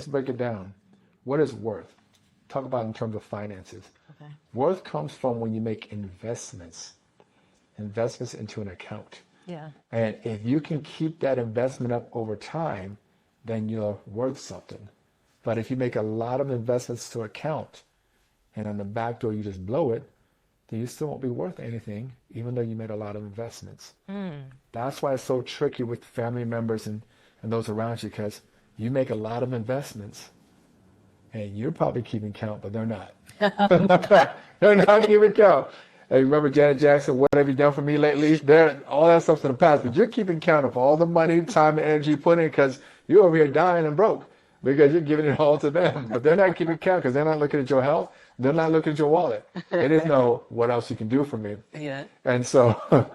Let's break it down. What is worth? Talk about it in terms of finances. Okay. Worth comes from when you make investments into an account. Yeah. And if you can keep that investment up over time, then you're worth something. But if you make a lot of investments to account and on the back door you just blow it, then you still won't be worth anything, even though you made a lot of investments. That's why it's so tricky with family members and those around you, because you make a lot of investments and you're probably keeping count, but they're not. They're not keeping count. Hey, remember Janet Jackson, what have you done for me lately? All that stuff's in the past, but you're keeping count of all the money, time, and energy you put in, because you're over here dying and broke because you're giving it all to them. But they're not keeping count because they're not looking at your health. They're not looking at your wallet. They didn't know what else you can do for me. Yeah. And so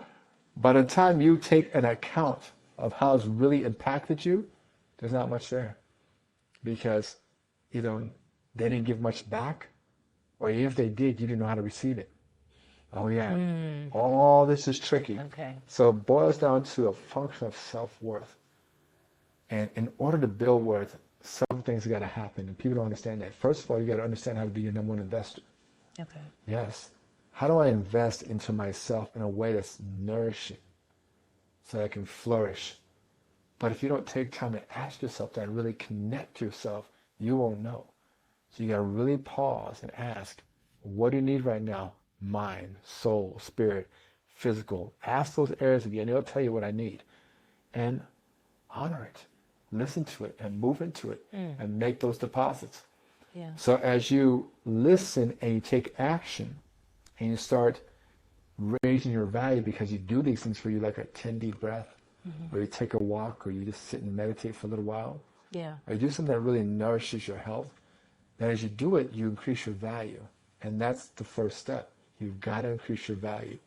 by the time you take an account of how it's really impacted you, there's not much there, because either they didn't give much back, or if they did, you didn't know how to receive it. Oh yeah, all this is tricky. Okay. So it boils down to a function of self-worth. And in order to build worth, some things got to happen, and people don't understand that. First of all, you got to understand how to be your number one investor. Okay. Yes. How do I invest into myself in a way that's nourishing so that I can flourish? But if you don't take time to ask yourself that and really connect yourself, you won't know. So you got to really pause and ask, what do you need right now? Mind, soul, spirit, physical. Ask those areas again. It'll tell you what I need. And honor it. Listen to it and move into it and make those deposits. Yeah. So as you listen and you take action and you start raising your value because you do these things for you, like a 10 deep breath, or you take a walk, or you just sit and meditate for a little while, Yeah. or you do something that really nourishes your health, then as you do it, you increase your value. And that's the first step. You've got to increase your value.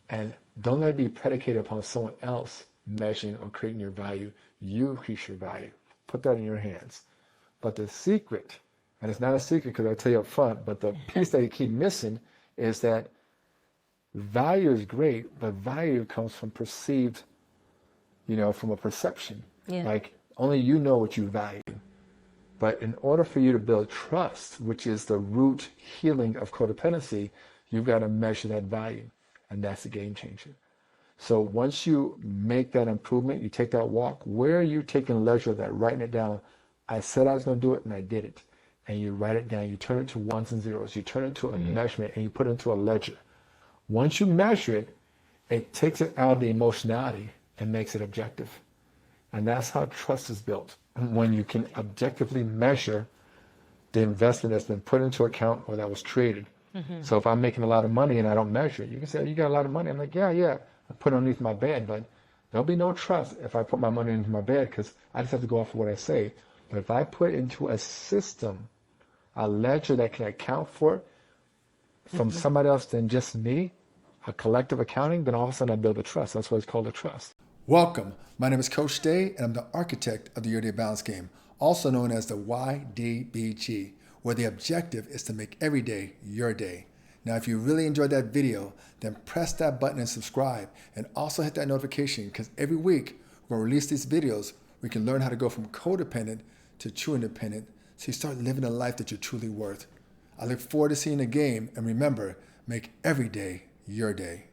And don't let it be predicated upon someone else measuring or creating your value. You increase your value. Put that in your hands. But the secret, and it's not a secret because I tell you up front, but the piece that you keep missing is that value is great, but value comes from perceived, from a perception. Yeah. Like only you know what you value. But in order for you to build trust, which is the root healing of codependency, you've got to measure that value. And that's the game changer. So once you make that improvement, you take that walk, where are you taking leisure of that? Writing it down. I said I was going to do it, and I did it. And you write it down. You turn it to ones and zeros. You turn it to a measurement, and you put it into a ledger. Once you measure it, it takes it out of the emotionality and makes it objective. And that's how trust is built, when you can objectively measure the investment that's been put into account or that was created. So if I'm making a lot of money and I don't measure it, you can say, you got a lot of money. I'm like, yeah. I put it underneath my bed, but there'll be no trust if I put my money into my bed, because I just have to go off of what I say. But if I put into a system, a ledger that can account for it from somebody else than just me, a collective accounting, then all of a sudden I build a trust. That's why it's called a trust. Welcome. My name is Coach Day, and I'm the architect of the Your Day Balance Game, also known as the theydbg, where the objective is to make every day your day. Now, if you really enjoyed that video, then press that button and subscribe, and also hit that notification, because every week we'll release these videos. We can learn how to go from codependent to true independent, so you start living the life that you're truly worth. I look forward to seeing the game, and remember, make every day your day.